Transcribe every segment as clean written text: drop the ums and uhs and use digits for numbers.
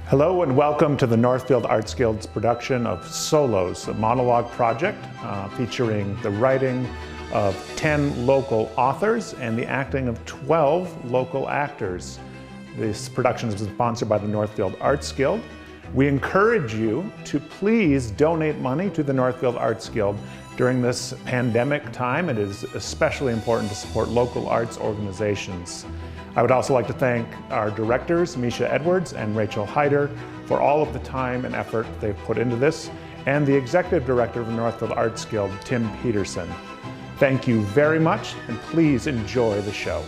Hello and welcome to the Northfield Arts Guild's production of SOLOS, a monologue project featuring the writing of 10 local authors and the acting of 12 local actors. This production is sponsored by the Northfield Arts Guild. We encourage you to please donate money to the Northfield Arts Guild during this pandemic time. It is especially important to support local arts organizations. I would also like to thank our directors, Misha Edwards and Rachel Hyder, for all of the time and effort they've put into this, and the executive director of the Northfield Arts Guild, Tim Peterson. Thank you very much, and please enjoy the show.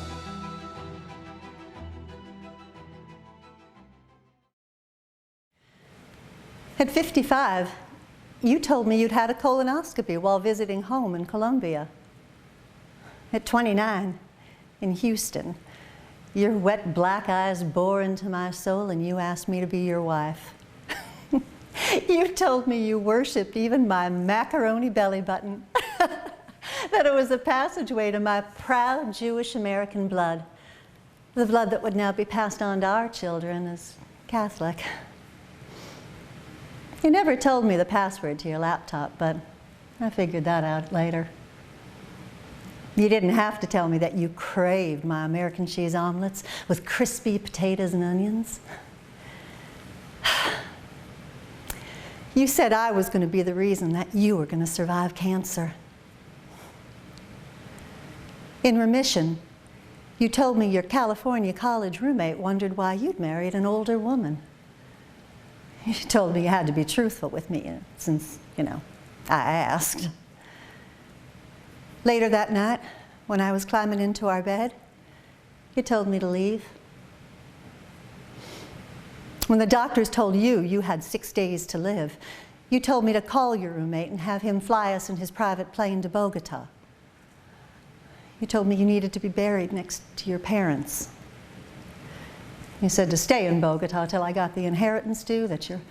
At 55, you told me you'd had a colonoscopy while visiting home in Columbia. At 29, in Houston, your wet black eyes bore into my soul and you asked me to be your wife. You told me you worshiped even my macaroni belly button, that it was a passageway to my proud Jewish American blood, the blood that would now be passed on to our children as Catholic. You never told me the password to your laptop, but I figured that out later. You didn't have to tell me that you craved my American cheese omelets with crispy potatoes and onions. You said I was going to be the reason that you were going to survive cancer. In remission, you told me your California college roommate wondered why you'd married an older woman. You told me you had to be truthful with me since, I asked. Later that night, when I was climbing into our bed, you told me to leave. When the doctors told you you had 6 days to live, you told me to call your roommate and have him fly us in his private plane to Bogota. You told me you needed to be buried next to your parents. You said to stay in Bogota till I got the inheritance due, that your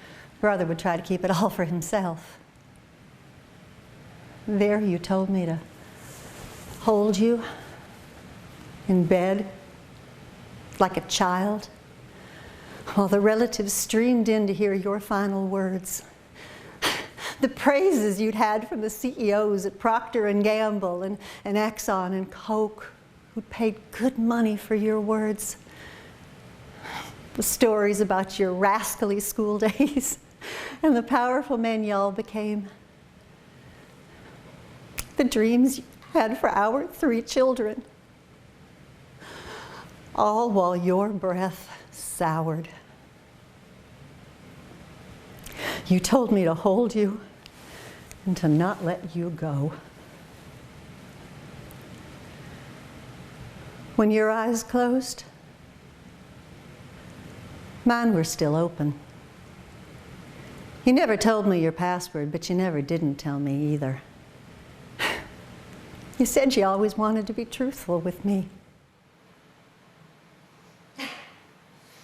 brother would try to keep it all for himself. There you told me to hold you in bed like a child while the relatives streamed in to hear your final words. The praises you'd had from the CEOs at Procter & Gamble and Exxon and Coke, who'd paid good money for your words. The stories about your rascally school days and the powerful men y'all became. The dreams you had for our 3 children, all while your breath soured. You told me to hold you and to not let you go. When your eyes closed, mine were still open. You never told me your password, but you never didn't tell me either. You said you always wanted to be truthful with me.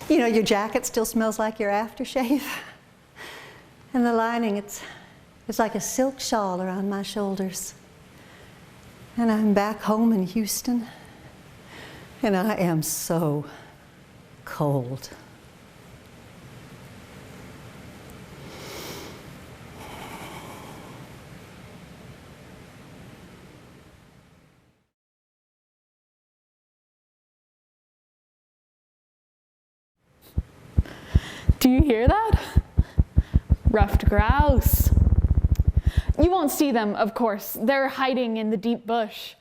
Your jacket still smells like your aftershave. And the lining, it's like a silk shawl around my shoulders. And I'm back home in Houston, and I am so cold. Do you hear that? Ruffed grouse. You won't see them, of course. They're hiding in the deep bush.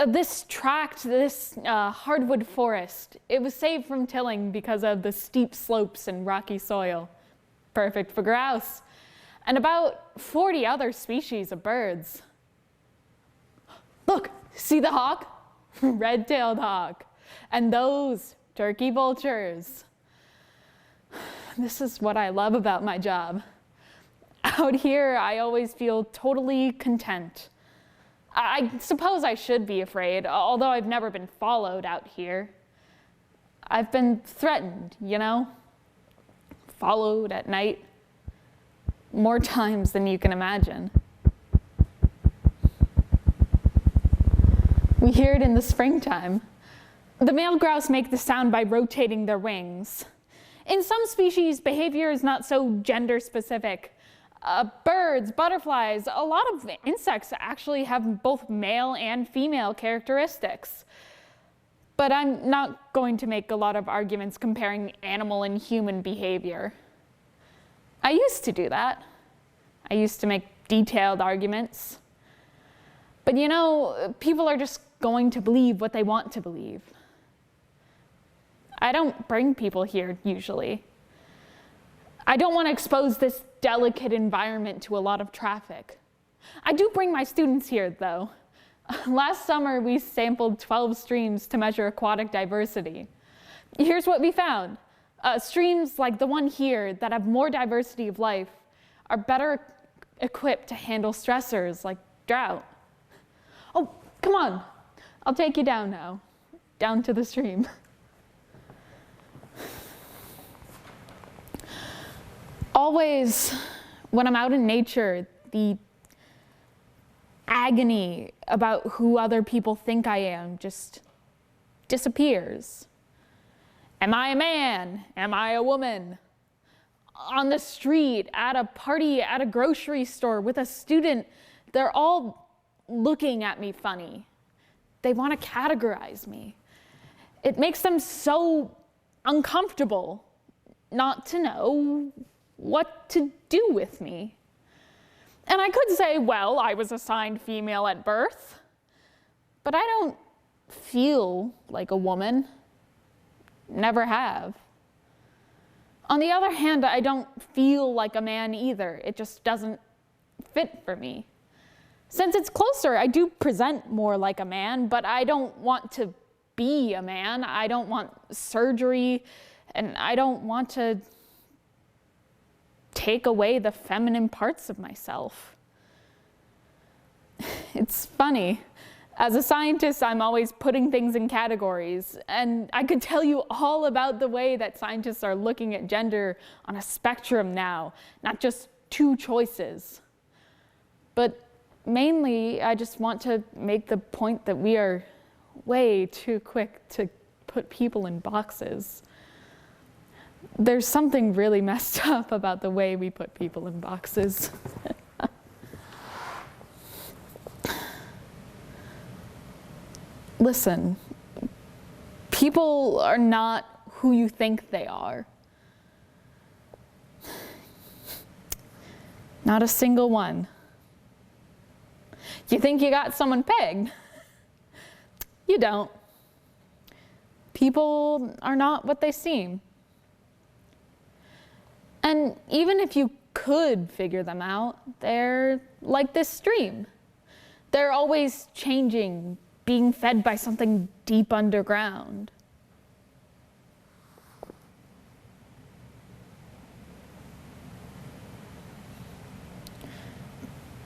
This tract, this hardwood forest, it was saved from tilling because of the steep slopes and rocky soil. Perfect for grouse. And about 40 other species of birds. Look, see the hawk? Red-tailed hawk. And those turkey vultures. This is what I love about my job. Out here, I always feel totally content. I suppose I should be afraid, although I've never been followed out here. I've been threatened, followed at night, more times than you can imagine. We hear it in the springtime. The male grouse make the sound by rotating their wings. In some species, behavior is not so gender specific. Birds, butterflies, a lot of insects actually have both male and female characteristics. But I'm not going to make a lot of arguments comparing animal and human behavior. I used to do that. I used to make detailed arguments. But you know, people are just going to believe what they want to believe. I don't bring people here, usually. I don't want to expose this delicate environment to a lot of traffic. I do bring my students here, though. Last summer, we sampled 12 streams to measure aquatic diversity. Here's what we found. Streams like the one here that have more diversity of life are better equipped to handle stressors like drought. Oh, come on. I'll take you down now, down to the stream. Always, when I'm out in nature, the agony about who other people think I am just disappears. Am I a man? Am I a woman? On the street, at a party, at a grocery store, with a student, they're all looking at me funny. They want to categorize me. It makes them so uncomfortable not to know what to do with me. And I could say, well, I was assigned female at birth, but I don't feel like a woman. Never have. On the other hand, I don't feel like a man either. It just doesn't fit for me. Since it's closer, I do present more like a man, but I don't want to be a man. I don't want surgery, and I don't want to take away the feminine parts of myself. It's funny. As a scientist, I'm always putting things in categories, and I could tell you all about the way that scientists are looking at gender on a spectrum now, not just two choices. But mainly, I just want to make the point that we are way too quick to put people in boxes. There's something really messed up about the way we put people in boxes. Listen, people are not who you think they are. Not a single one. You think you got someone pegged? You don't. People are not what they seem. And even if you could figure them out, they're like this stream. They're always changing, being fed by something deep underground.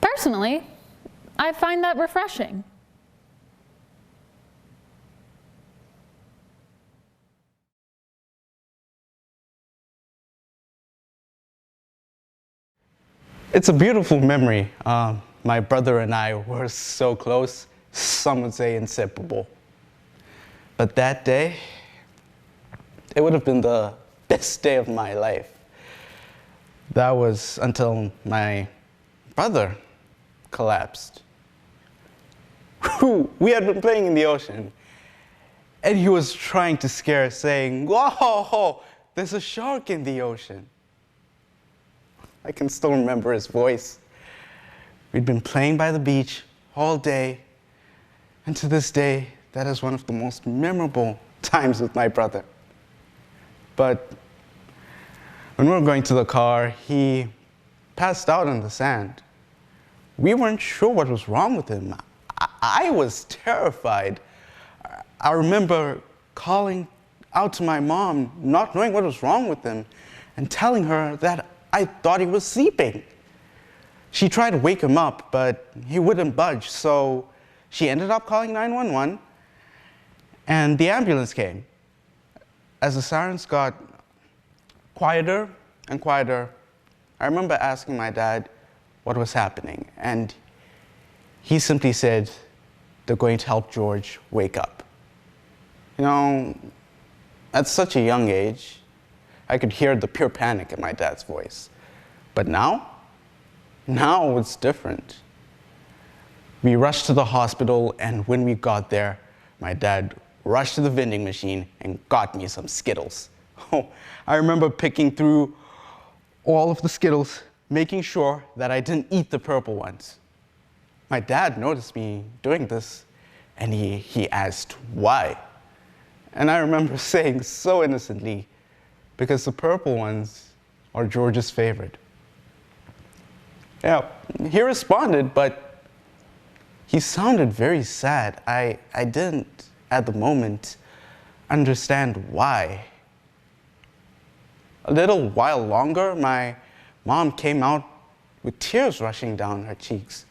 Personally, I find that refreshing. It's a beautiful memory. My brother and I were so close, some would say inseparable. But that day, it would have been the best day of my life. That was until my brother collapsed. We had been playing in the ocean, and he was trying to scare us, saying, "Whoa, there's a shark in the ocean." I can still remember his voice. We'd been playing by the beach all day, and to this day, that is one of the most memorable times with my brother. But when we were going to the car, he passed out in the sand. We weren't sure what was wrong with him. I was terrified. I remember calling out to my mom, not knowing what was wrong with him, and telling her that I thought he was sleeping. She tried to wake him up, but he wouldn't budge, so she ended up calling 911, and the ambulance came. As the sirens got quieter and quieter, I remember asking my dad what was happening, and he simply said, "They're going to help George wake up." You know, at such a young age, I could hear the pure panic in my dad's voice. But now it's different. We rushed to the hospital, and when we got there, my dad rushed to the vending machine and got me some Skittles. Oh, I remember picking through all of the Skittles, making sure that I didn't eat the purple ones. My dad noticed me doing this, and he asked why. And I remember saying so innocently, because the purple ones are George's favorite. Yeah, he responded, but he sounded very sad. I didn't, at the moment, understand why. A little while longer, my mom came out with tears rushing down her cheeks.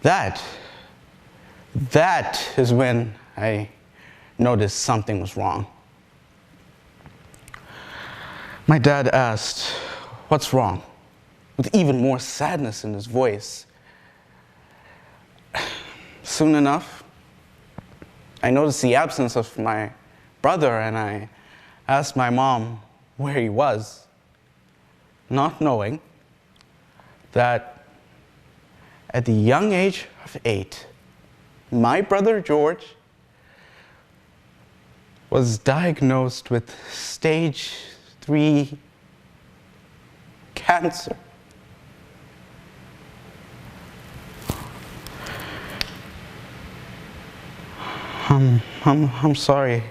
That is when I noticed something was wrong. My dad asked, "What's wrong?" with even more sadness in his voice. Soon enough, I noticed the absence of my brother, and I asked my mom where he was, not knowing that at the young age of 8, my brother George was diagnosed with stage 3 cancer. I'm sorry.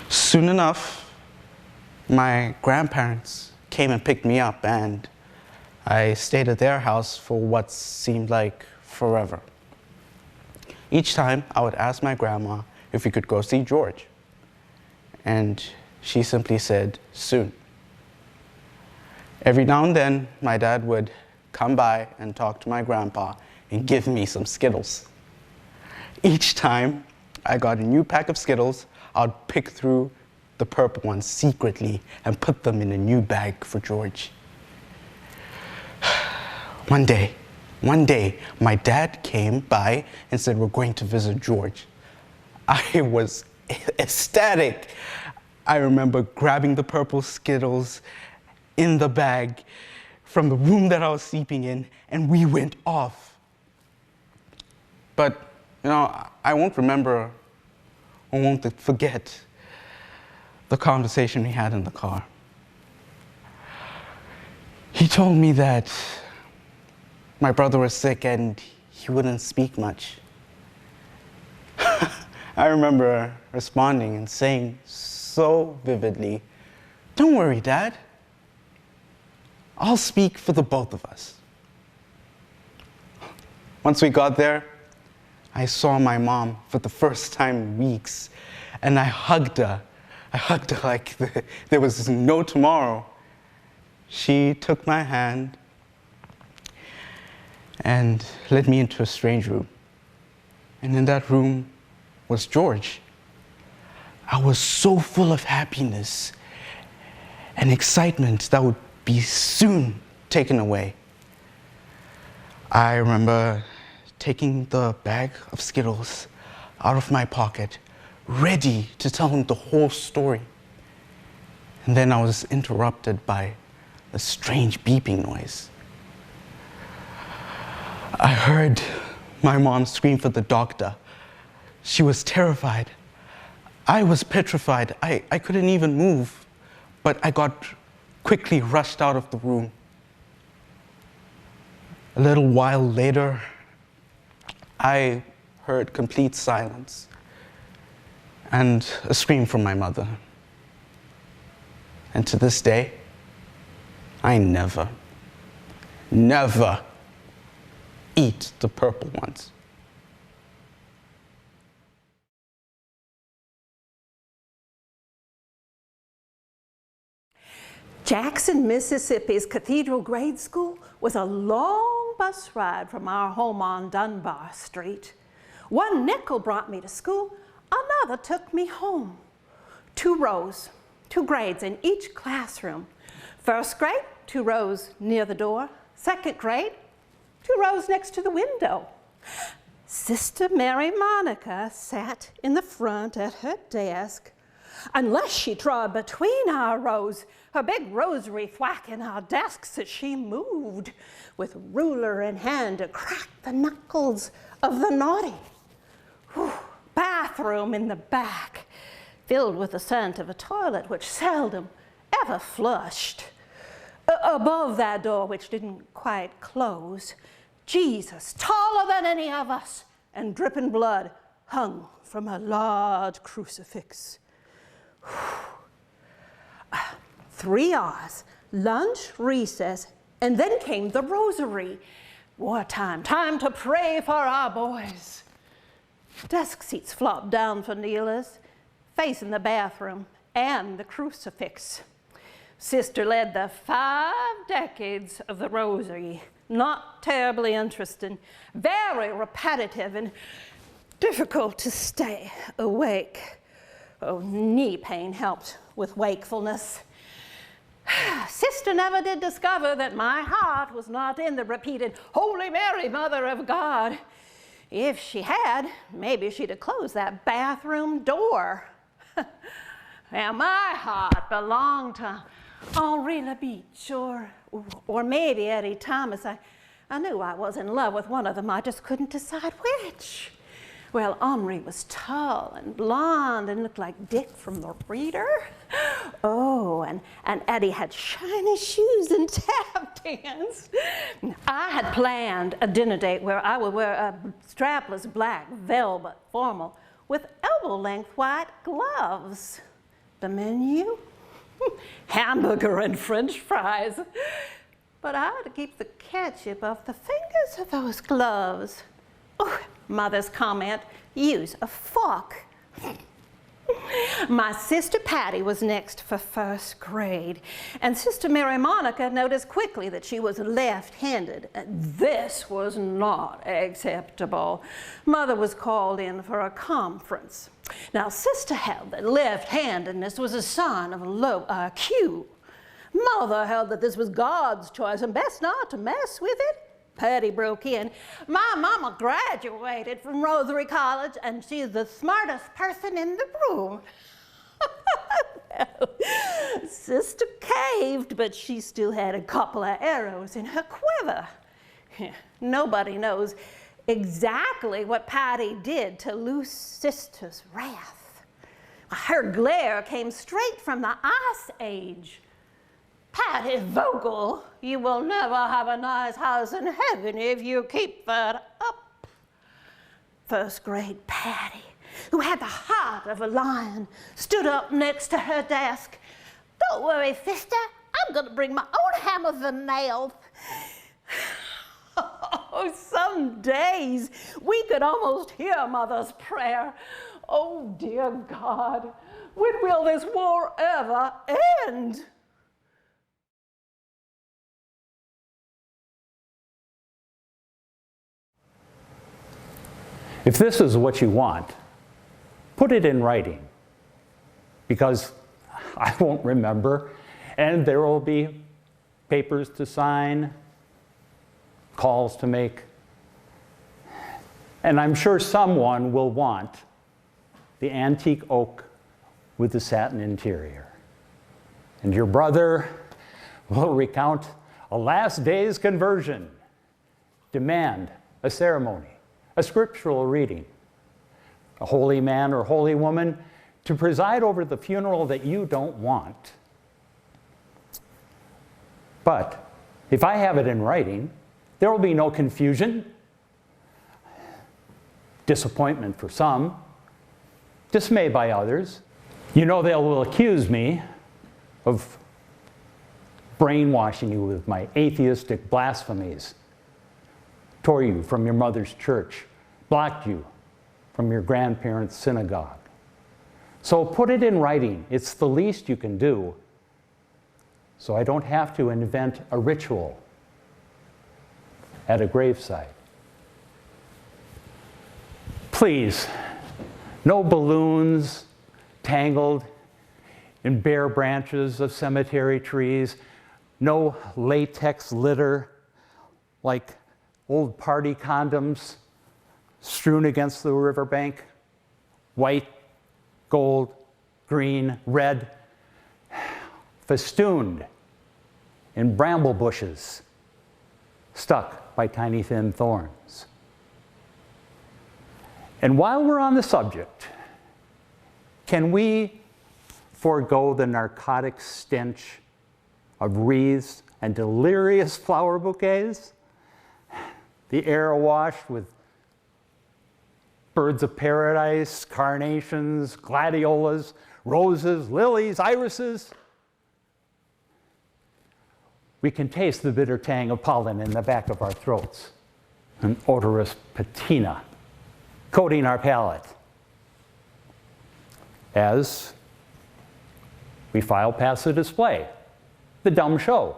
Soon enough, my grandparents came and picked me up, and I stayed at their house for what seemed like forever. Each time, I would ask my grandma if we could go see George, and she simply said, "Soon." Every now and then, my dad would come by and talk to my grandpa and give me some Skittles. Each time I got a new pack of Skittles, I'd pick through the purple ones secretly and put them in a new bag for George. One day, my dad came by and said, "We're going to visit George." I was ecstatic. I remember grabbing the purple Skittles in the bag from the room that I was sleeping in, and we went off. But, I won't forget the conversation we had in the car. He told me that my brother was sick and he wouldn't speak much. I remember responding and saying so vividly, "Don't worry, Dad. I'll speak for the both of us." Once we got there, I saw my mom for the first time in weeks, and I hugged her. I hugged her like there was no tomorrow. She took my hand and led me into a strange room. And in that room was George. I was so full of happiness and excitement that would be soon taken away. I remember taking the bag of Skittles out of my pocket, ready to tell him the whole story. And then I was interrupted by a strange beeping noise. I heard my mom scream for the doctor. She was terrified. I was petrified. I couldn't even move, but I got quickly rushed out of the room. A little while later, I heard complete silence and a scream from my mother. And to this day, I never eat the purple ones. Jackson, Mississippi's Cathedral Grade School was a long bus ride from our home on Dunbar Street. One nickel brought me to school, another took me home. 2 rows, 2 grades in each classroom. First grade, 2 rows near the door. Second grade, 2 rows next to the window. Sister Mary Monica sat in the front at her desk. Unless she trod between our rows, her big rosary thwacking our desks as she moved, with ruler in hand to crack the knuckles of the naughty. Whew. Bathroom in the back, filled with the scent of a toilet which seldom ever flushed. Above that door, which didn't quite close, Jesus, taller than any of us and dripping blood, hung from a large crucifix. 3 hours, lunch, recess, and then came the rosary. Wartime, time to pray for our boys. Desk seats flopped down for kneelers, facing the bathroom and the crucifix. Sister led the 5 decades of the rosary. Not terribly interesting, very repetitive and difficult to stay awake. Oh, knee pain helped with wakefulness. Sister never did discover that my heart was not in the repeated Holy Mary, Mother of God. If she had, maybe she'd have closed that bathroom door. Now, my heart belonged to Henri LaBeach or maybe Eddie Thomas. I knew I was in love with one of them. I just couldn't decide which. Well, Henri was tall and blonde and looked like Dick from the Reader. Oh, and Eddie had shiny shoes and tap dance. I had planned a dinner date where I would wear a strapless black velvet formal with elbow-length white gloves. The menu? Hamburger and French fries. But I had to keep the ketchup off the fingers of those gloves. Oh, Mother's comment, use a fork. My sister Patty was next for 1st grade, and Sister Mary Monica noticed quickly that she was left-handed. This was not acceptable. Mother was called in for a conference. Now, Sister held that left-handedness was a sign of low IQ. Mother held that this was God's choice and best not to mess with it. Patty broke in. My mama graduated from Rosary College, and she's the smartest person in the room. Well, Sister caved, but she still had a couple of arrows in her quiver. Nobody knows exactly what Patty did to loose Sister's wrath. Her glare came straight from the Ice Age. Patty Vogel, you will never have a nice house in heaven if you keep that up. 1st grade Patty, who had the heart of a lion, stood up next to her desk. Don't worry, sister, I'm going to bring my own hammers and nails. Oh, some days we could almost hear Mother's prayer. Oh, dear God, when will this war ever end? If this is what you want, put it in writing, because I won't remember, and there will be papers to sign, calls to make, and I'm sure someone will want the antique oak with the satin interior. And your brother will recount a last day's conversion, demand a ceremony, a scriptural reading, a holy man or holy woman to preside over the funeral that you don't want. But if I have it in writing, there will be no confusion, disappointment for some, dismay by others. You know they will accuse me of brainwashing you with my atheistic blasphemies, tore you from your mother's church, blocked you from your grandparents' synagogue. So put it in writing. It's the least you can do, so I don't have to invent a ritual at a gravesite. Please, no balloons tangled in bare branches of cemetery trees, no latex litter like old party condoms strewn against the riverbank, white, gold, green, red, festooned in bramble bushes, stuck by tiny thin thorns. And while we're on the subject, can we forego the narcotic stench of wreaths and delirious flower bouquets? The air awash with birds of paradise, carnations, gladiolas, roses, lilies, irises. We can taste the bitter tang of pollen in the back of our throats, an odorous patina coating our palate as we file past the display, the dumb show,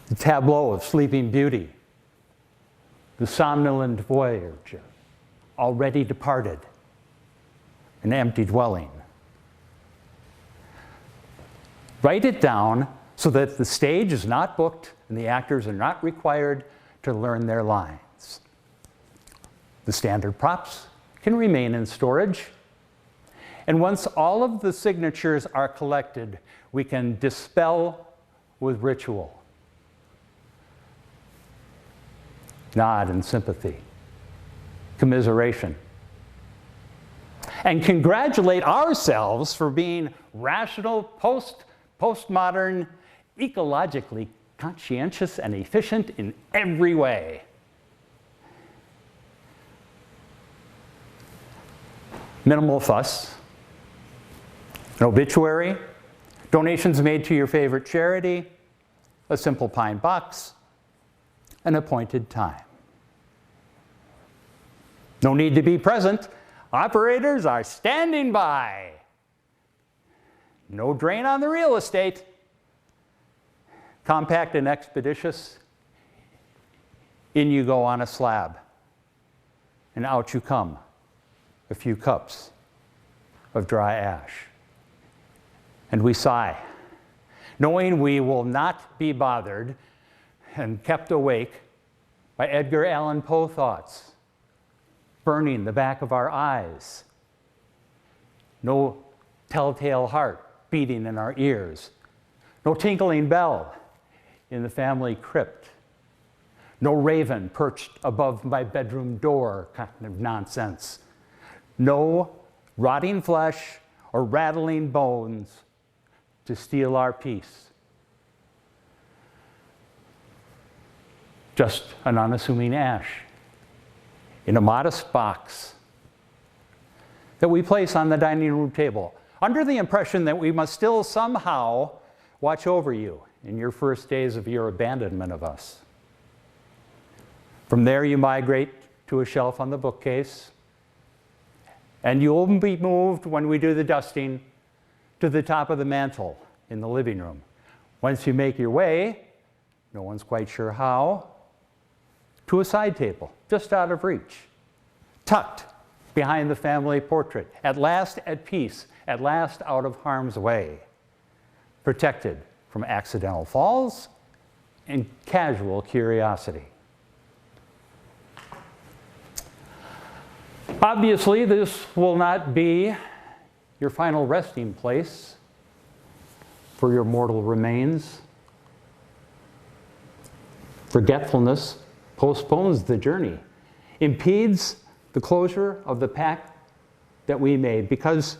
the tableau of sleeping beauty, the somnolent voyager, already departed, an empty dwelling. Write it down so that the stage is not booked and the actors are not required to learn their lines. The standard props can remain in storage. And once all of the signatures are collected, we can dispel with ritual. Nod in sympathy, commiseration, and congratulate ourselves for being rational, postmodern, ecologically conscientious and efficient in every way. Minimal fuss, an obituary, donations made to your favorite charity, a simple pine box, an appointed time. No need to be present. Operators are standing by. No drain on the real estate. Compact and expeditious. In you go on a slab, and out you come. A few cups of dry ash. And we sigh, knowing we will not be bothered and kept awake by Edgar Allan Poe thoughts, burning the back of our eyes. No telltale heart beating in our ears. No tinkling bell in the family crypt. No raven perched above my bedroom door kind of nonsense. No rotting flesh or rattling bones to steal our peace. Just an unassuming ash in a modest box that we place on the dining room table, under the impression that we must still somehow watch over you in your first days of your abandonment of us. From there you migrate to a shelf on the bookcase, and you'll be moved when we do the dusting to the top of the mantle in the living room. Once you make your way, no one's quite sure how, to a side table, just out of reach, tucked behind the family portrait, at last at peace, at last out of harm's way, protected from accidental falls and casual curiosity. Obviously, this will not be your final resting place for your mortal remains. Forgetfulness postpones the journey, impedes the closure of the pact that we made, because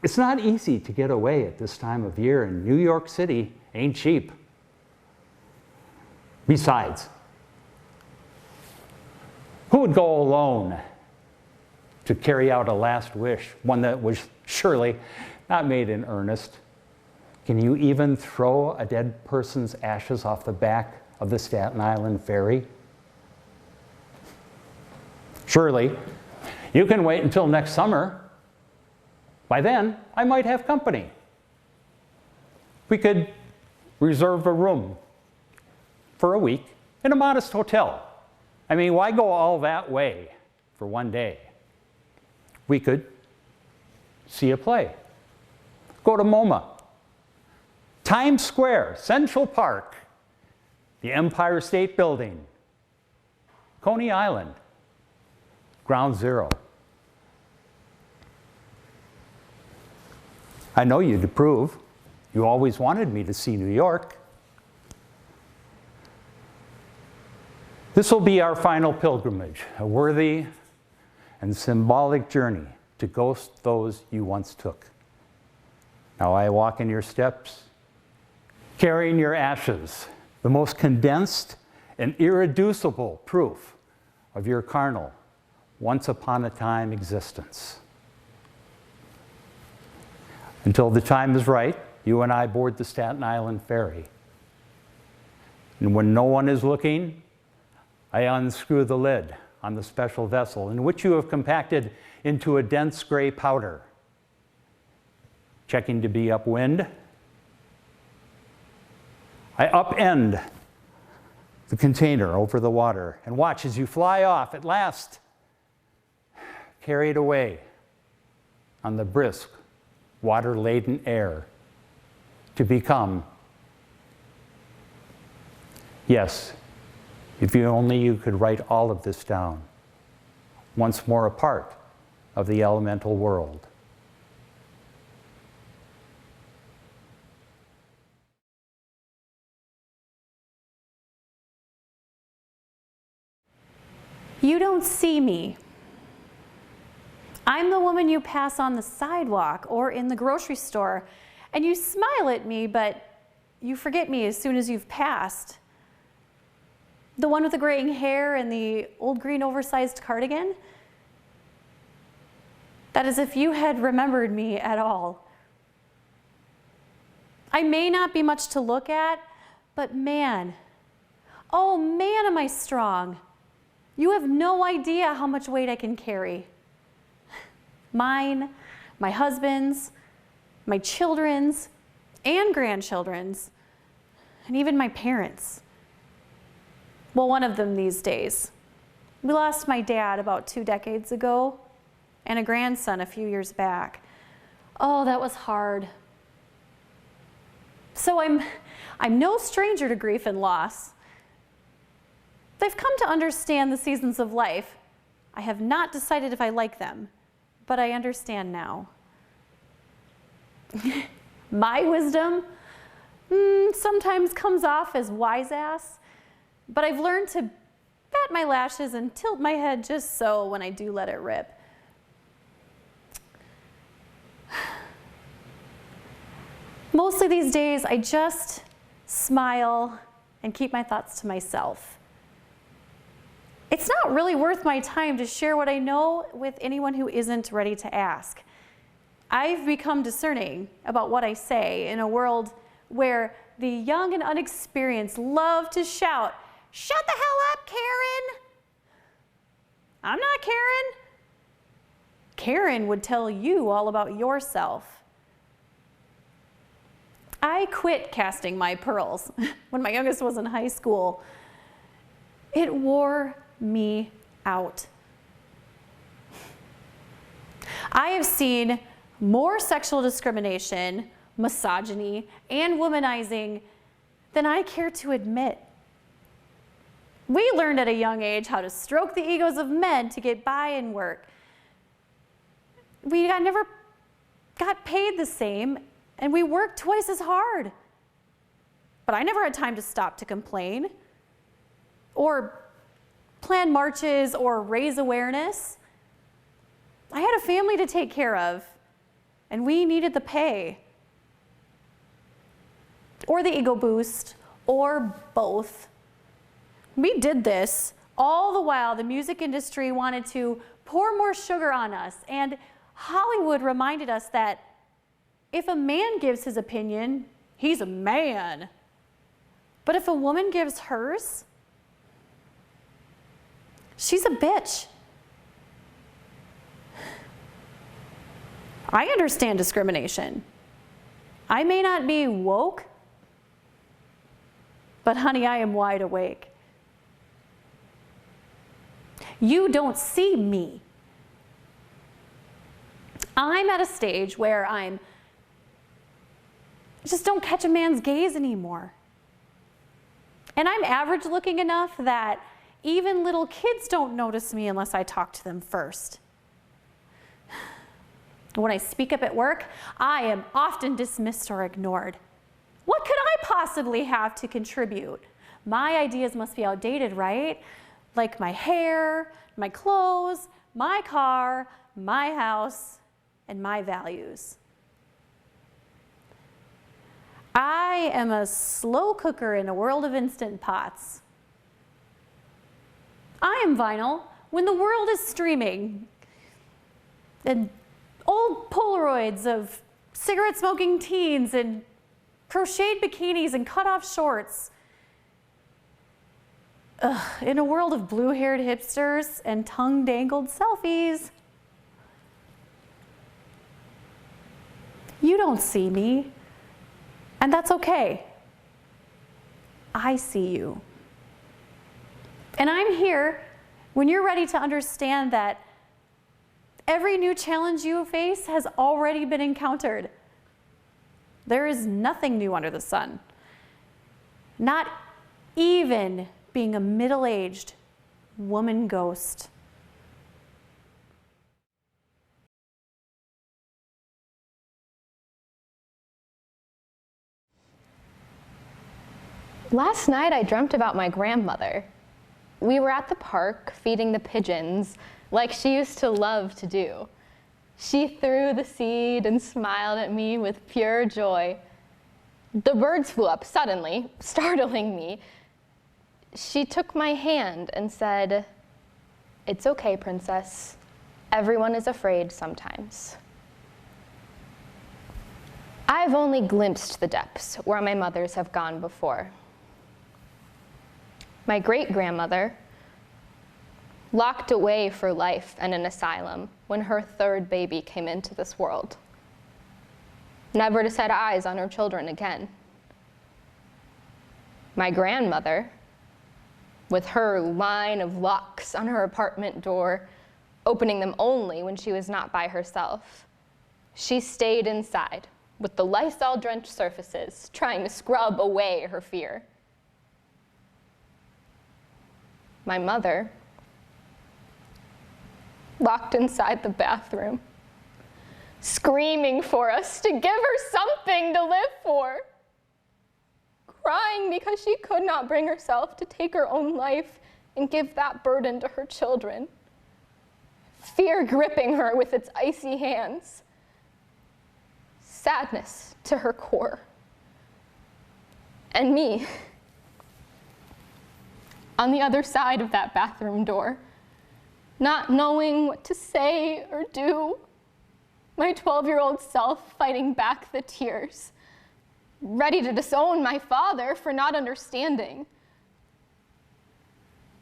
it's not easy to get away at this time of year, and New York City ain't cheap. Besides, who would go alone to carry out a last wish, one that was surely not made in earnest? Can you even throw a dead person's ashes off the back of the Staten Island ferry? Surely, you can wait until next summer. By then, I might have company. We could reserve a room for a week in a modest hotel. I mean, why go all that way for one day? We could see a play, go to MoMA, Times Square, Central Park, the Empire State Building, Coney Island, Ground Zero. I know you'd approve. You always wanted me to see New York. This will be our final pilgrimage, a worthy and symbolic journey to ghost those you once took. Now I walk in your steps, carrying your ashes, the most condensed and irreducible proof of your carnal, once upon a time existence. Until the time is right, you and I board the Staten Island ferry. And when no one is looking, I unscrew the lid on the special vessel in which you have compacted into a dense gray powder. Checking to be upwind, I upend the container over the water and watch as you fly off, at last carried away on the brisk, water-laden air to become, yes, if only you could write all of this down, once more a part of the elemental world. You don't see me. I'm the woman you pass on the sidewalk or in the grocery store, and you smile at me, but you forget me as soon as you've passed. The one with the graying hair and the old green oversized cardigan? That is if you had remembered me at all. I may not be much to look at, but man, oh man, am I strong. You have no idea how much weight I can carry. Mine, my husband's, my children's, and grandchildren's, and even my parents'. Well, one of them these days. We lost my dad about 2 decades ago, and a grandson a few years back. Oh, that was hard. So I'm no stranger to grief and loss. I've come to understand the seasons of life. I have not decided if I like them, but I understand now. My wisdom sometimes comes off as wise-ass, but I've learned to bat my lashes and tilt my head just so when I do let it rip. Mostly these days, I just smile and keep my thoughts to myself. It's not really worth my time to share what I know with anyone who isn't ready to ask. I've become discerning about what I say in a world where the young and unexperienced love to shout, "Shut the hell up, Karen!" I'm not Karen. Karen would tell you all about yourself. I quit casting my pearls when my youngest was in high school. It wore me out. I have seen more sexual discrimination, misogyny, and womanizing than I care to admit. We learned at a young age how to stroke the egos of men to get by in work. We never got paid the same, and we worked twice as hard. But I never had time to stop to complain or plan marches or raise awareness. I had a family to take care of, and we needed the pay or the ego boost or both. We did this all the while the music industry wanted to pour more sugar on us, and Hollywood reminded us that if a man gives his opinion, he's a man. But if a woman gives hers, she's a bitch. I understand discrimination. I may not be woke, but honey, I am wide awake. You don't see me. I'm at a stage where I just don't catch a man's gaze anymore. And I'm average looking enough that even little kids don't notice me unless I talk to them first. When I speak up at work, I am often dismissed or ignored. What could I possibly have to contribute? My ideas must be outdated, right? Like my hair, my clothes, my car, my house, and my values. I am a slow cooker in a world of instant pots. I am vinyl when the world is streaming. And old Polaroids of cigarette-smoking teens and crocheted bikinis and cut-off shorts. In a world of blue-haired hipsters and tongue-dangled selfies. You don't see me, and that's okay. I see you. And I'm here when you're ready to understand that every new challenge you face has already been encountered. There is nothing new under the sun. Not even being a middle-aged woman ghost. Last night I dreamt about my grandmother. We were at the park feeding the pigeons like she used to love to do. She threw the seed and smiled at me with pure joy. The birds flew up suddenly, startling me. She took my hand and said, "It's okay, princess. Everyone is afraid sometimes." I've only glimpsed the depths where my mothers have gone before. My great-grandmother, locked away for life in an asylum when her third baby came into this world, never to set eyes on her children again. My grandmother, with her line of locks on her apartment door, opening them only when she was not by herself, she stayed inside with the Lysol-drenched surfaces, trying to scrub away her fear. My mother, locked inside the bathroom, screaming for us to give her something to live for, crying because she could not bring herself to take her own life and give that burden to her children, fear gripping her with its icy hands, sadness to her core. And me, on the other side of that bathroom door, not knowing what to say or do, my 12-year-old self fighting back the tears, ready to disown my father for not understanding.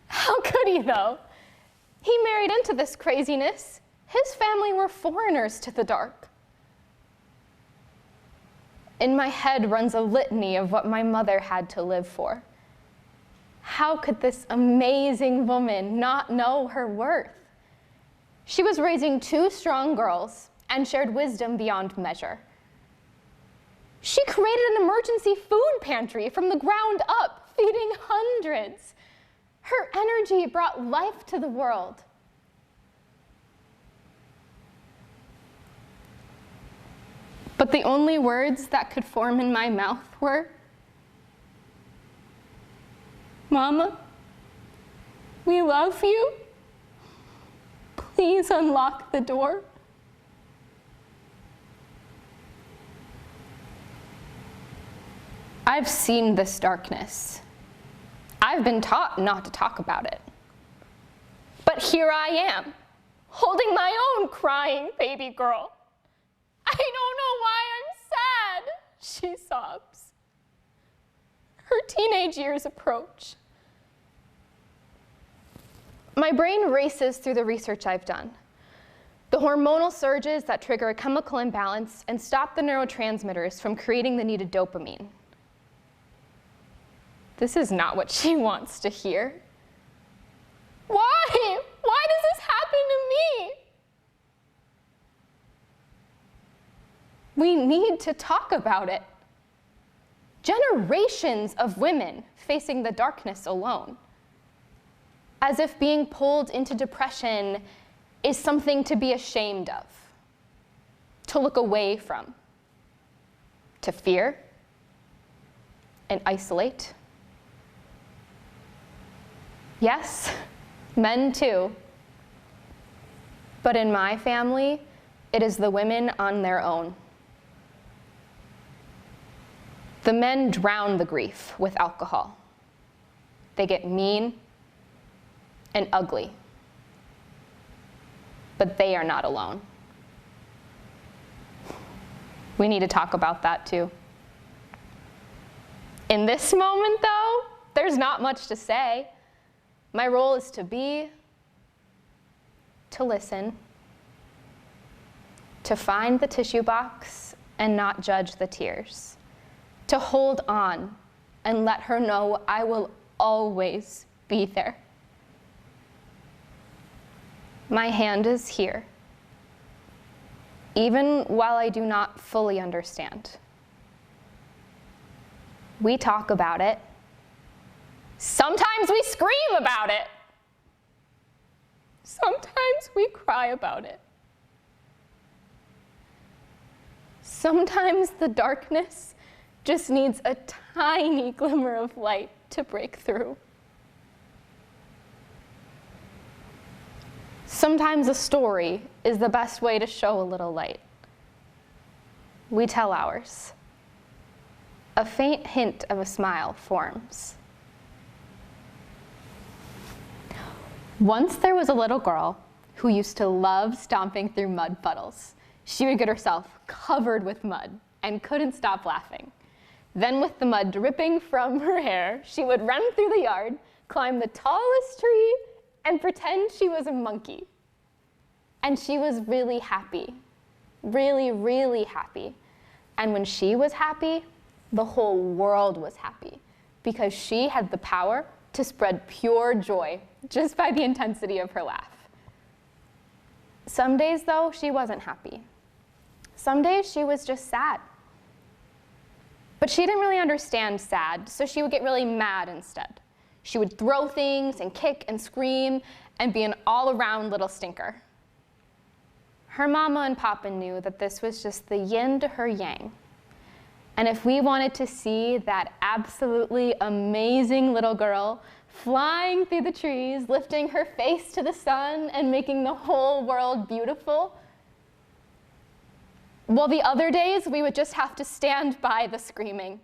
How could he, though? He married into this craziness. His family were foreigners to the dark. In my head runs a litany of what my mother had to live for. How could this amazing woman not know her worth? She was raising 2 strong girls and shared wisdom beyond measure. She created an emergency food pantry from the ground up, feeding hundreds. Her energy brought life to the world. But the only words that could form in my mouth were, "Mama, we love you. Please unlock the door." I've seen this darkness. I've been taught not to talk about it. But here I am, holding my own crying baby girl. "I don't know why I'm sad," she sobs. Her teenage years approach. My brain races through the research I've done. The hormonal surges that trigger a chemical imbalance and stop the neurotransmitters from creating the needed dopamine. This is not what she wants to hear. Why? Why does this happen to me? We need to talk about it. generations of women facing the darkness alone, as if being pulled into depression is something to be ashamed of, to look away from, to fear and isolate. Yes, men too. But in my family, it is the women on their own. The men drown the grief with alcohol. They get mean and ugly. But they are not alone. We need to talk about that too. In this moment, though, there's not much to say. My role is to be, to listen, to find the tissue box and not judge the tears, to hold on and let her know I will always be there. My hand is here, even while I do not fully understand. We talk about it. Sometimes we scream about it. Sometimes we cry about it. Sometimes the darkness just needs a tiny glimmer of light to break through. Sometimes a story is the best way to show a little light. We tell ours. A faint hint of a smile forms. Once there was a little girl who used to love stomping through mud puddles. She would get herself covered with mud and couldn't stop laughing. Then with the mud dripping from her hair, she would run through the yard, climb the tallest tree, and pretend she was a monkey. And she was really happy, really, really happy. And when she was happy, the whole world was happy because she had the power to spread pure joy just by the intensity of her laugh. Some days, though, she wasn't happy. Some days she was just sad. But she didn't really understand sad, so she would get really mad instead. She would throw things and kick and scream and be an all-around little stinker. Her mama and papa knew that this was just the yin to her yang. And if we wanted to see that absolutely amazing little girl flying through the trees, lifting her face to the sun and making the whole world beautiful, well, the other days we would just have to stand by the screaming.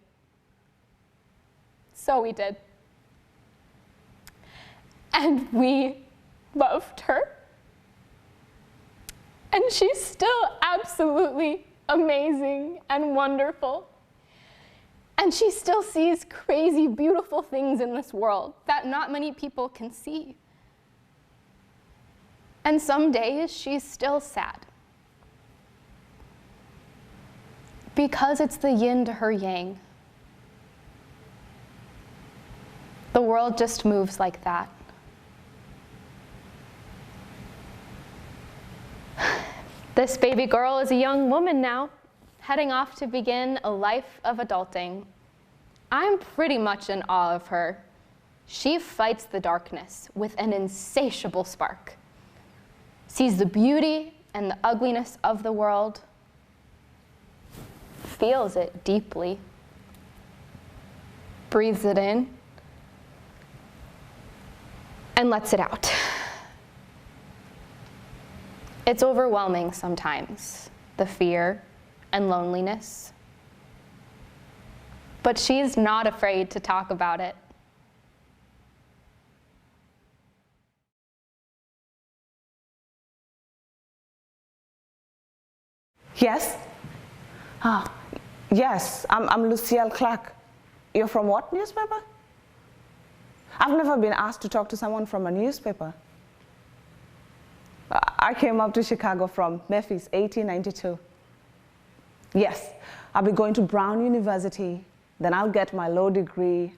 So we did. And we loved her. And she's still absolutely amazing and wonderful. And she still sees crazy, beautiful things in this world that not many people can see. And some days she's still sad. Because it's the yin to her yang. The world just moves like that. This baby girl is a young woman now, heading off to begin a life of adulting. I'm pretty much in awe of her. She fights the darkness with an insatiable spark, sees the beauty and the ugliness of the world, feels it deeply, breathes it in, and lets it out. It's overwhelming sometimes, the fear and loneliness. But she's not afraid to talk about it. Yes? Yes, I'm Lucille Clark. You're from what newspaper? I've never been asked to talk to someone from a newspaper. I came up to Chicago from Memphis, 1892. Yes, I'll be going to Brown University, then I'll get my law degree.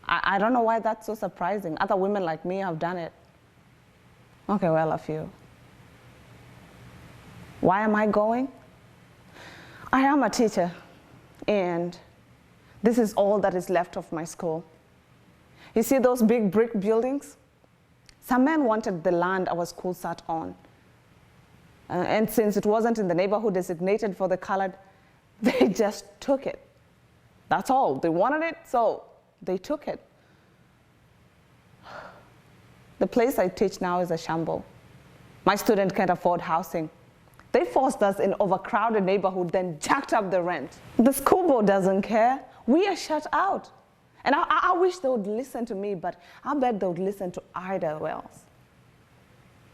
I don't know why that's so surprising. Other women like me have done it. Okay, well, a few. Why am I going? I am a teacher, and This is all that is left of my school. You see those big brick buildings? Some men wanted the land our school sat on. And since it wasn't in the neighborhood designated for the colored, they just took it. That's all. They wanted it, so they took it. The place I teach now is a shambles. My students can't afford housing. They forced us in overcrowded neighborhood, then jacked up the rent. The school board doesn't care. We are shut out. And I wish they would listen to me, but I bet they would listen to Ida Wells.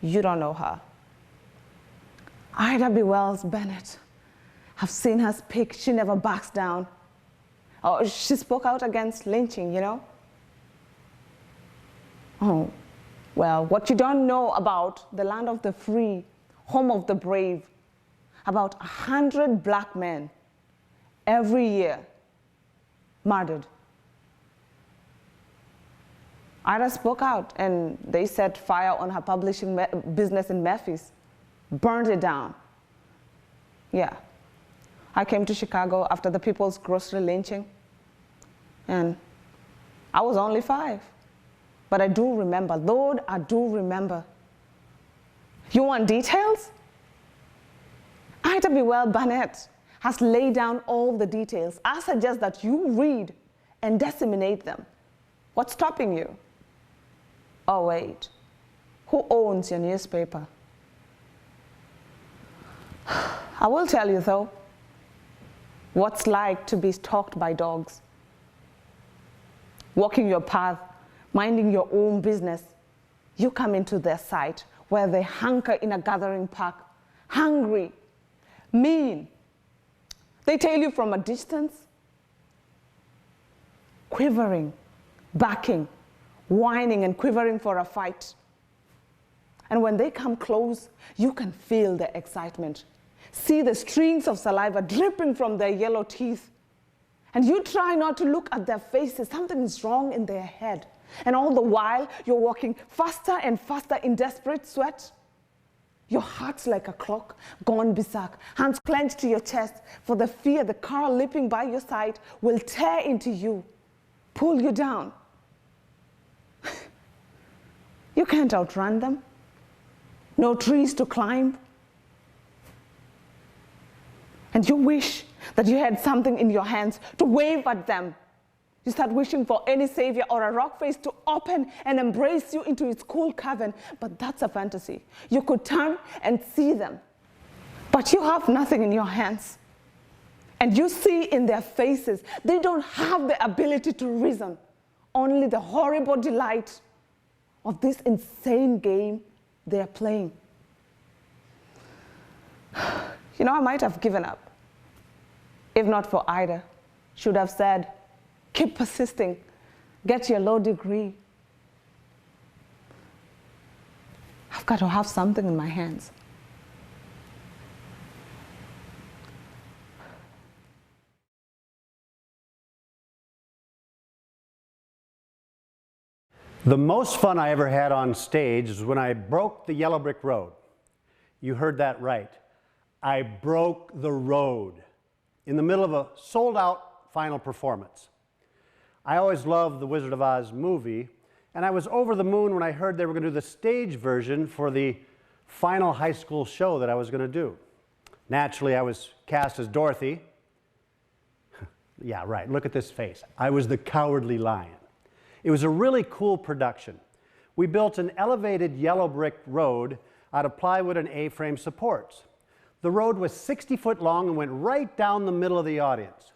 You don't know her. Ida B. Wells Bennett. I've seen her speak. She never backs down. Oh, she spoke out against lynching, you know? Oh, well, what you don't know about the land of the free, home of the brave, about 100 black men every year murdered. Ida spoke out, and they set fire on her publishing business in Memphis, burned it down. Yeah. I came to Chicago after the People's Grocery lynching, and I was only 5. But I do remember, Lord, I do remember. You want details? Ida B. Wells Bennett has laid down all the details. I suggest that you read and disseminate them. What's stopping you? Oh, wait. Who owns your newspaper? I will tell you, though, what's like to be stalked by dogs. Walking your path, minding your own business, you come into their sight where they hunker in a gathering park, hungry, mean. They tail you from a distance, quivering, backing, whining and quivering for a fight. And when they come close, you can feel their excitement. See the strings of saliva dripping from their yellow teeth. And you try not to look at their faces. Something is wrong in their head. And all the while, you're walking faster and faster in desperate sweat. Your heart's like a clock, gone berserk, hands clenched to your chest for the fear the car leaping by your side will tear into you, pull you down. You can't outrun them. No trees to climb. And you wish that you had something in your hands to wave at them. You start wishing for any savior or a rock face to open and embrace you into its cool cavern. But that's a fantasy. You could turn and see them. But you have nothing in your hands. And you see in their faces, they don't have the ability to reason. Only the horrible delight of this insane game they're playing. You know, I might have given up. If not for Ida, should have said, keep persisting, get your law degree. I've got to have something in my hands. The most fun I ever had on stage is when I broke the yellow brick road. You heard that right. I broke the road in the middle of a sold-out final performance. I always loved the Wizard of Oz movie, and I was over the moon when I heard they were going to do the stage version for the final high school show that I was going to do. Naturally, I was cast as Dorothy. Yeah, right, look at this face. I was the Cowardly Lion. It was a really cool production. We built an elevated yellow brick road out of plywood and A-frame supports. The road was 60 foot long and went right down the middle of the audience.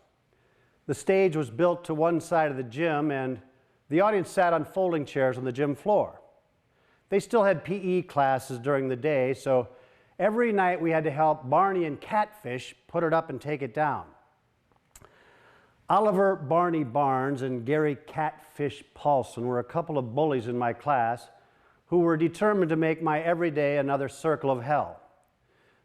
The stage was built to one side of the gym, and the audience sat on folding chairs on the gym floor. They still had PE classes during the day, so every night we had to help Barney and Catfish put it up and take it down. Oliver Barney Barnes and Gary Catfish Paulson were a couple of bullies in my class who were determined to make my everyday another circle of hell.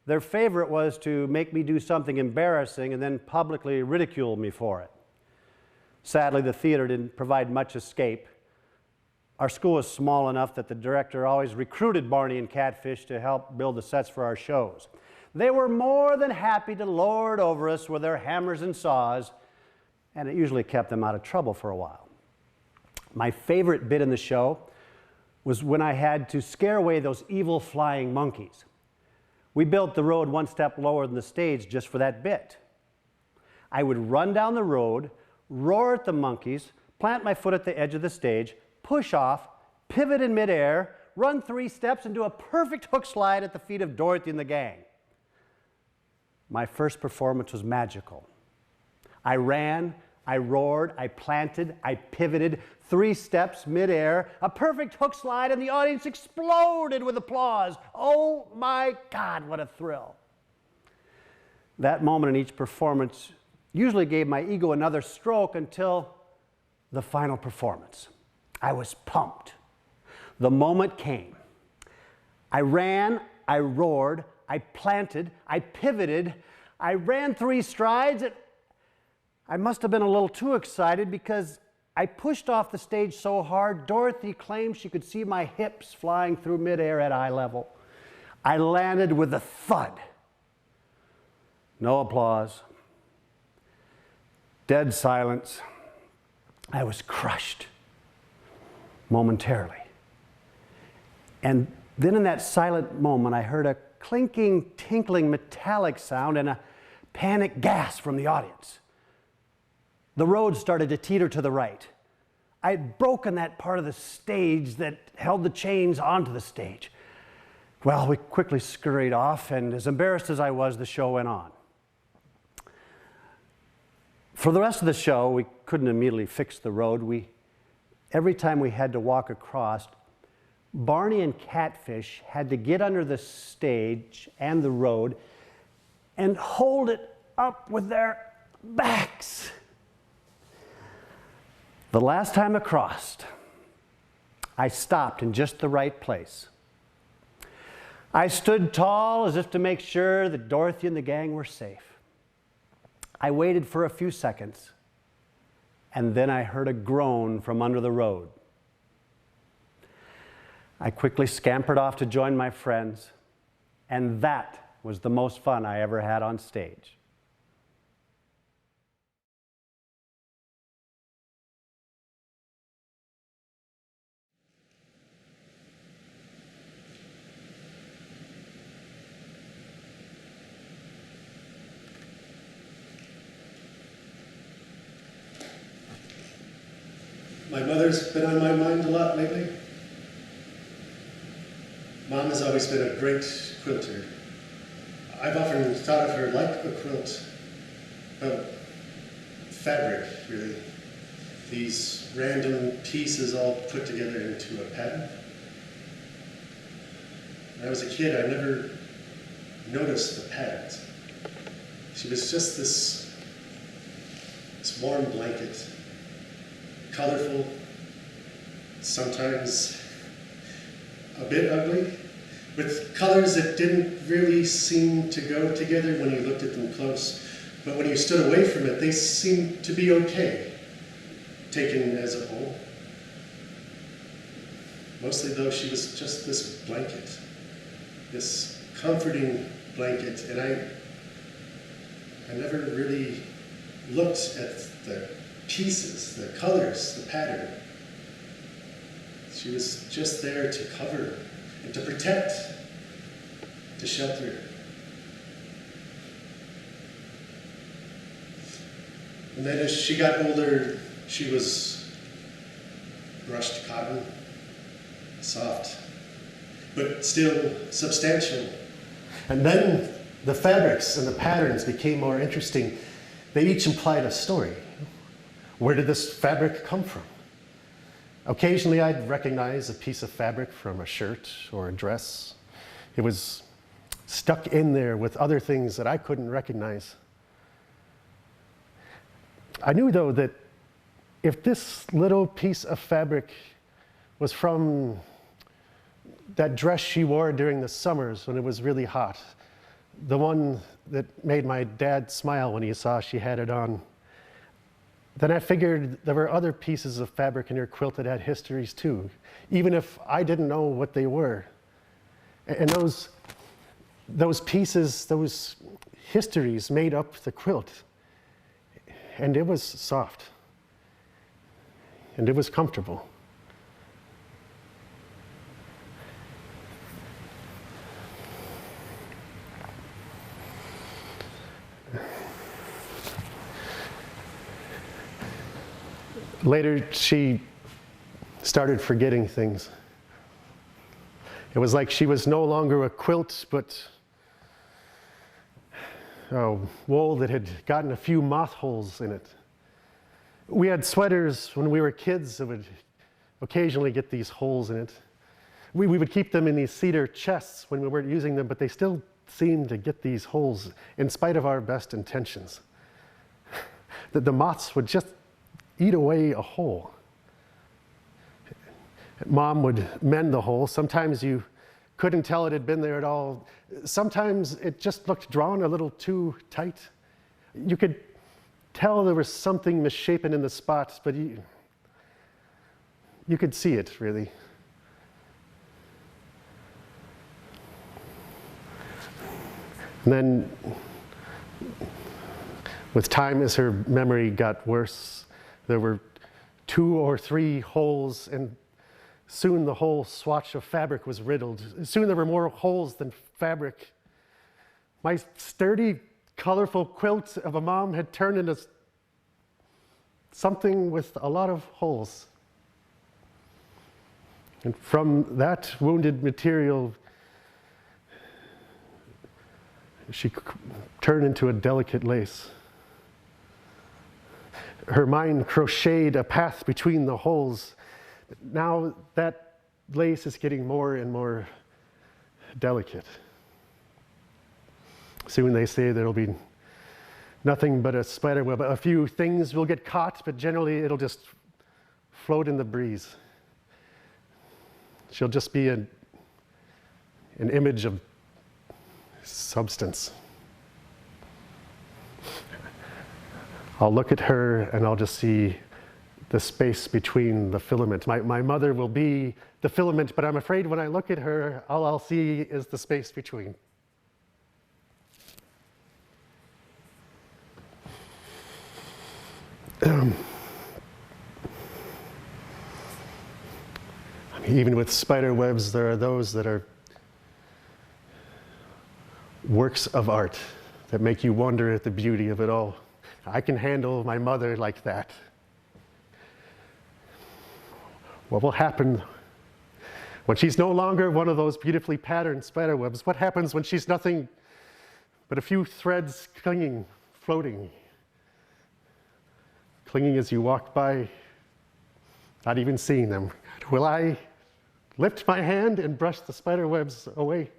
Their favorite was to make me do something embarrassing and then publicly ridicule me for it. Sadly, the theater didn't provide much escape. Our school was small enough that the director always recruited Barney and Catfish to help build the sets for our shows. They were more than happy to lord over us with their hammers and saws, and it usually kept them out of trouble for a while. My favorite bit in the show was when I had to scare away those evil flying monkeys. We built the road one step lower than the stage just for that bit. I would run down the road, roar at the monkeys, plant my foot at the edge of the stage, push off, pivot in midair, run 3 steps, and do a perfect hook slide at the feet of Dorothy and the gang. My first performance was magical. I ran, I roared, I planted, I pivoted, 3 steps midair, a perfect hook slide, and the audience exploded with applause. Oh my God, what a thrill. That moment in each performance usually gave my ego another stroke until the final performance. I was pumped. The moment came. I ran, I roared, I planted, I pivoted, I ran 3 strides. I must have been a little too excited because I pushed off the stage so hard, Dorothy claimed she could see my hips flying through midair at eye level. I landed with a thud. No applause. Dead silence. I was crushed momentarily. And then in that silent moment, I heard a clinking, tinkling, metallic sound and a panic gasp from the audience. The road started to teeter to the right. I had broken that part of the stage that held the chains onto the stage. Well, we quickly scurried off, and as embarrassed as I was, the show went on. For the rest of the show, we couldn't immediately fix the road. Every time we had to walk across, Barney and Catfish had to get under the stage and the road and hold it up with their backs. The last time across, I stopped in just the right place. I stood tall as if to make sure that Dorothy and the gang were safe. I waited for a few seconds, and then I heard a groan from under the road. I quickly scampered off to join my friends, and that was the most fun I ever had on stage. My mother's been on my mind a lot lately. Mom has always been a great quilter. I've often thought of her like a quilt. Fabric, really. These random pieces all put together into a pattern. When I was a kid, I never noticed the patterns. She was just this warm blanket. Colorful, sometimes a bit ugly, with colors that didn't really seem to go together when you looked at them close. But when you stood away from it, they seemed to be okay, taken as a whole. Mostly though, she was just this blanket, this comforting blanket, and I never really looked at the pieces, the colors, the pattern. She was just there to cover and to protect, to shelter. And then as she got older, she was brushed cotton, soft, but still substantial. And then the fabrics and the patterns became more interesting. They each implied a story. Where did this fabric come from? Occasionally I'd recognize a piece of fabric from a shirt or a dress. It was stuck in there with other things that I couldn't recognize. I knew though that if this little piece of fabric was from that dress she wore during the summers when it was really hot, the one that made my dad smile when he saw she had it on, then I figured there were other pieces of fabric in her quilt that had histories too, even if I didn't know what they were. And those pieces, those histories made up the quilt. And it was soft. And it was comfortable. Later, she started forgetting things. It was like she was no longer a quilt, but wool that had gotten a few moth holes in it. We had sweaters when we were kids that would occasionally get these holes in it. We would keep them in these cedar chests when we weren't using them, but they still seemed to get these holes in spite of our best intentions. That the moths would just eat away a hole. Mom would mend the hole. Sometimes you couldn't tell it had been there at all. Sometimes it just looked drawn a little too tight. You could tell there was something misshapen in the spots, but you could see it, really. And then, with time, as her memory got worse, there were 2 or 3 holes, and soon the whole swatch of fabric was riddled. Soon there were more holes than fabric. My sturdy, colorful quilt of a mom had turned into something with a lot of holes. And from that wounded material, she turned into a delicate lace. Her mind crocheted a path between the holes. Now that lace is getting more and more delicate. Soon they say there'll be nothing but a spider web. A few things will get caught, but generally it'll just float in the breeze. She'll just be an image of substance. I'll look at her and I'll just see the space between the filament. My mother will be the filament, but I'm afraid when I look at her, all I'll see is the space between. Even with spider webs, there are those that are works of art that make you wonder at the beauty of it all. I can handle my mother like that. What will happen when she's no longer one of those beautifully patterned spider webs? What happens when she's nothing but a few threads clinging, floating, clinging as you walk by, not even seeing them? Will I lift my hand and brush the spider webs away?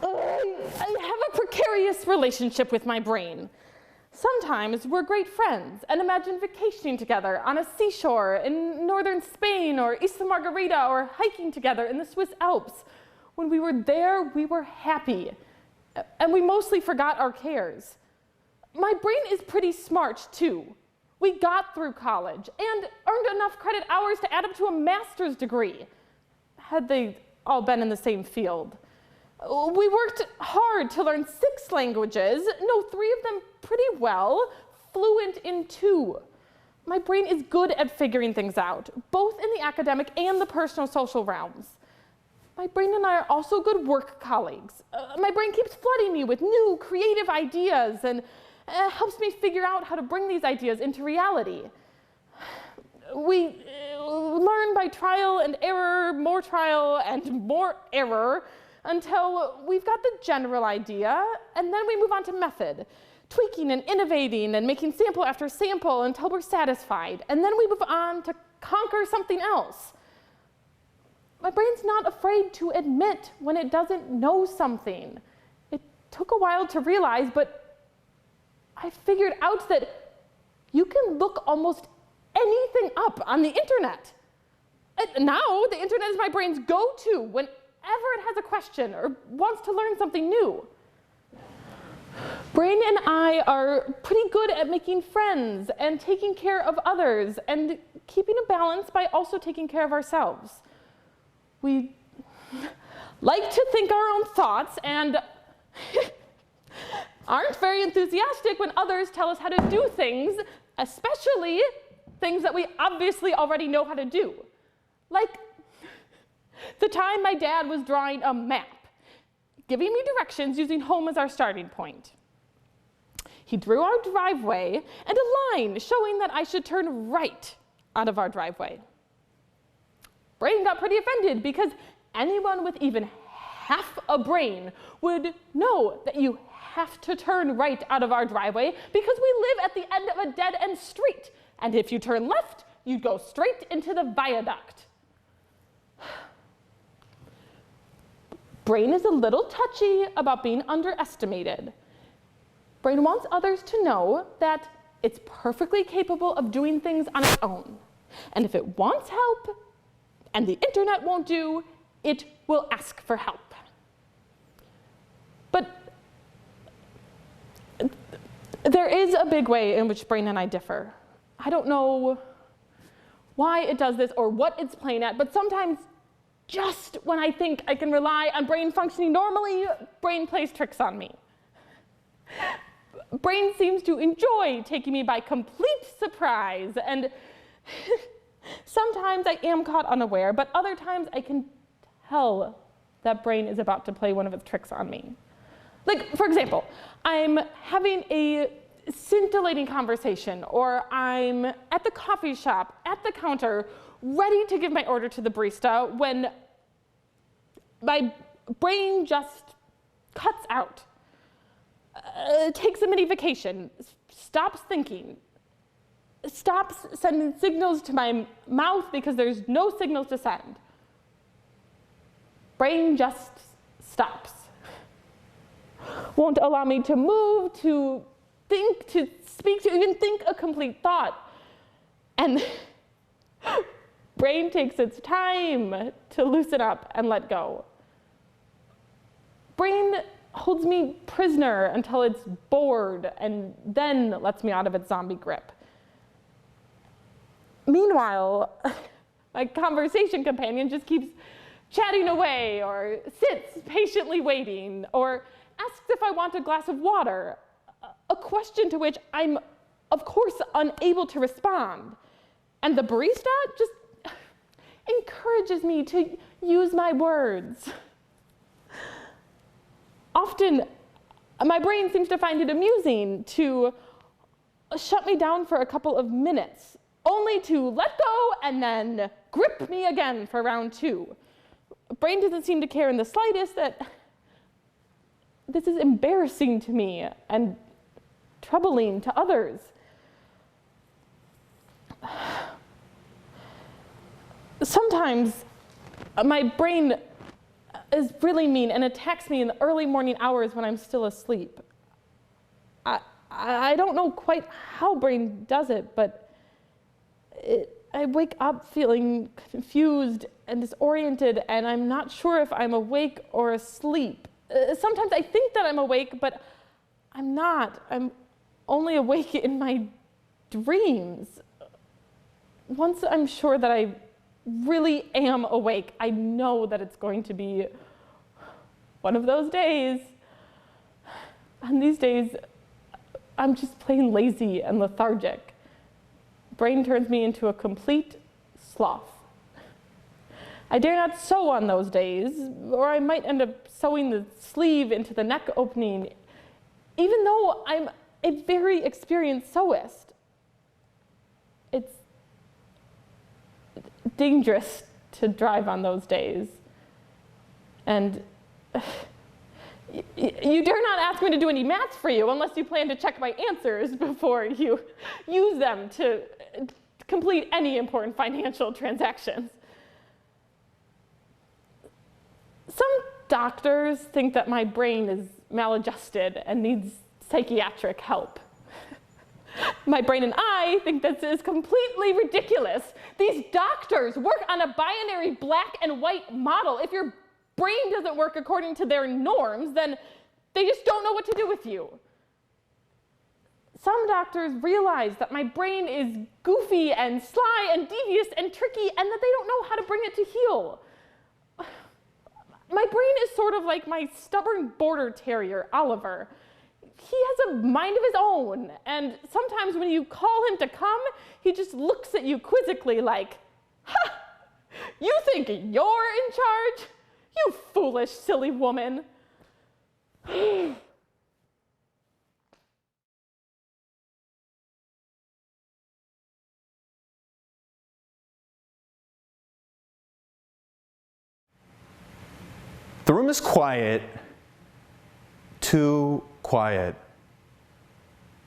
I have a precarious relationship with my brain. Sometimes we're great friends and imagine vacationing together on a seashore in northern Spain or Isla Margarita, or hiking together in the Swiss Alps. When we were there, we were happy, and we mostly forgot our cares. My brain is pretty smart too. We got through college and earned enough credit hours to add up to a master's degree, had they all been in the same field. We worked hard to learn 6 languages, know 3 of them pretty well, fluent in 2. My brain is good at figuring things out, both in the academic and the personal social realms. My brain and I are also good work colleagues. My brain keeps flooding me with new creative ideas and helps me figure out how to bring these ideas into reality. We learn by trial and error, more trial and more error, until we've got the general idea, and then we move on to method, tweaking and innovating and making sample after sample until we're satisfied, and then we move on to conquer something else. My brain's not afraid to admit when it doesn't know something. It took a while to realize, but I figured out that you can look almost anything up on the internet. Now the internet is my brain's go-to whenever it has a question or wants to learn something new. Brain and I are pretty good at making friends and taking care of others and keeping a balance by also taking care of ourselves. We like to think our own thoughts and aren't very enthusiastic when others tell us how to do things, especially things that we obviously already know how to do. Like the time my dad was drawing a map, giving me directions using home as our starting point. He drew our driveway and a line showing that I should turn right out of our driveway. Brain got pretty offended because anyone with even half a brain would know that you have to turn right out of our driveway because we live at the end of a dead-end street. And if you turn left, you'd go straight into the viaduct. Brain is a little touchy about being underestimated. Brain wants others to know that it's perfectly capable of doing things on its own. And if it wants help, and the internet won't do, it will ask for help. But there is a big way in which Brain and I differ. I don't know why it does this or what it's playing at, but sometimes just when I think I can rely on Brain functioning normally, Brain plays tricks on me. Brain seems to enjoy taking me by complete surprise, and sometimes I am caught unaware, but other times I can tell that Brain is about to play one of its tricks on me. Like, for example, I'm having a scintillating conversation, or I'm at the coffee shop, at the counter, ready to give my order to the barista when my brain just cuts out. Takes a mini vacation, stops thinking, stops sending signals to my mouth because there's no signals to send. Brain just stops. Won't allow me to move, to think, to speak, to even think a complete thought. And Brain takes its time to loosen up and let go. Brain holds me prisoner until it's bored and then lets me out of its zombie grip. Meanwhile, my conversation companion just keeps chatting away or sits patiently waiting or asks if I want a glass of water, a question to which I'm, of course, unable to respond. And the barista just encourages me to use my words. Often, my brain seems to find it amusing to shut me down for a couple of minutes, only to let go and then grip me again for round two. Brain doesn't seem to care in the slightest that this is embarrassing to me and troubling to others. Sometimes my brain is really mean and attacks me in the early morning hours when I'm still asleep. I don't know quite how Brain does it, but I wake up feeling confused and disoriented, and I'm not sure if I'm awake or asleep. Sometimes I think that I'm awake, but I'm not. I'm only awake in my dreams. Once I'm sure that I really am awake, I know that it's going to be one of those days. And these days, I'm just plain lazy and lethargic. Brain turns me into a complete sloth. I dare not sew on those days, or I might end up sewing the sleeve into the neck opening, even though I'm a very experienced sewist. It's dangerous to drive on those days. And you dare not ask me to do any maths for you unless you plan to check my answers before you use them to complete any important financial transactions. Some doctors think that my brain is maladjusted and needs psychiatric help. My brain and I think this is completely ridiculous. These doctors work on a binary black and white model. If your brain doesn't work according to their norms, then they just don't know what to do with you. Some doctors realize that my brain is goofy and sly and devious and tricky and that they don't know how to bring it to heal. My brain is sort of like my stubborn border terrier, Oliver. He has a mind of his own, and sometimes when you call him to come, he just looks at you quizzically like, "Ha! You think you're in charge? You foolish, silly woman." The room is quiet, too quiet.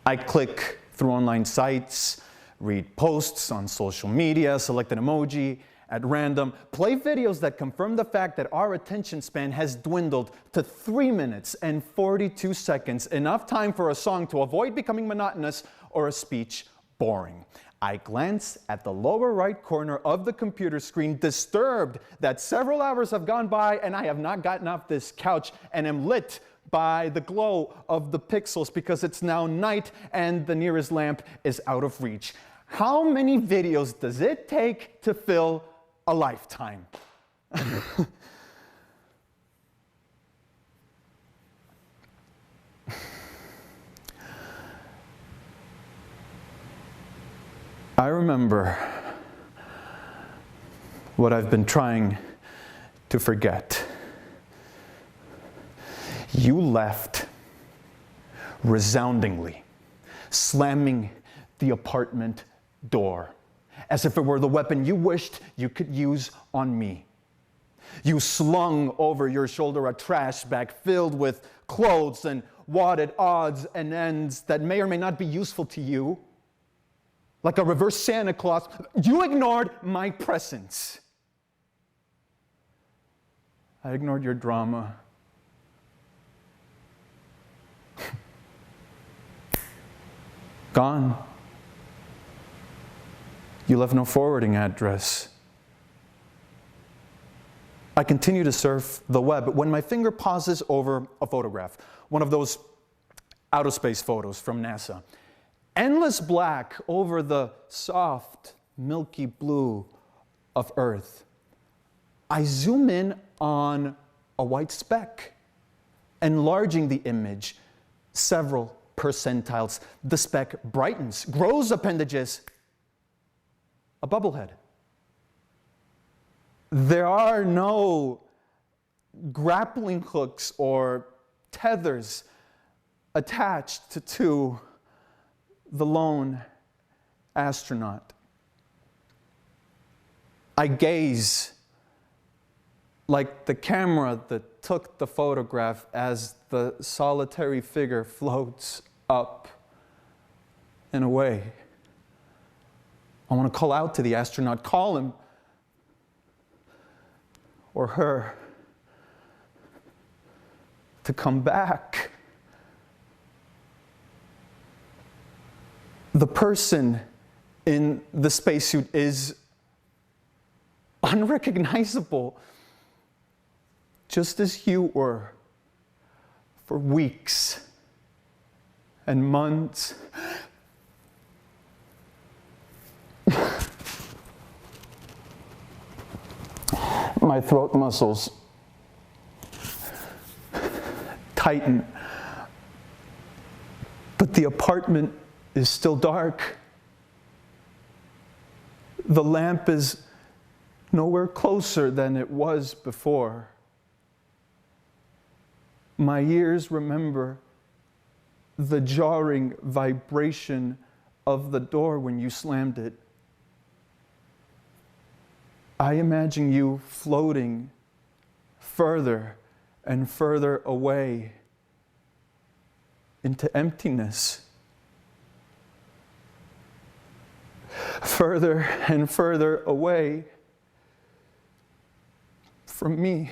I click through online sites, read posts on social media, select an emoji at random, play videos that confirm the fact that our attention span has dwindled to 3 minutes and 42 seconds, enough time for a song to avoid becoming monotonous or a speech boring. I glance at the lower right corner of the computer screen, disturbed that several hours have gone by and I have not gotten off this couch and am lit by the glow of the pixels because it's now night and the nearest lamp is out of reach. How many videos does it take to fill a lifetime? I remember what I've been trying to forget. You left resoundingly, slamming the apartment door, as if it were the weapon you wished you could use on me. You slung over your shoulder a trash bag filled with clothes and wadded odds and ends that may or may not be useful to you. Like a reverse Santa Claus, you ignored my presence. I ignored your drama. Gone. You left no forwarding address. I continue to surf the web when my finger pauses over a photograph, one of those outer space photos from NASA. Endless black over the soft, milky blue of Earth. I zoom in on a white speck, enlarging the image several percentiles. The speck brightens, grows appendages, a bubblehead. There are no grappling hooks or tethers attached to the lone astronaut. I gaze like the camera that took the photograph as the solitary figure floats up and away. I want to call out to the astronaut, call him or her to come back. The person in the spacesuit is unrecognizable, just as you were for weeks and months. My throat muscles tighten, but the apartment is still dark. The lamp is nowhere closer than it was before. My ears remember the jarring vibration of the door when you slammed it. I imagine you floating further and further away into emptiness. Further and further away from me.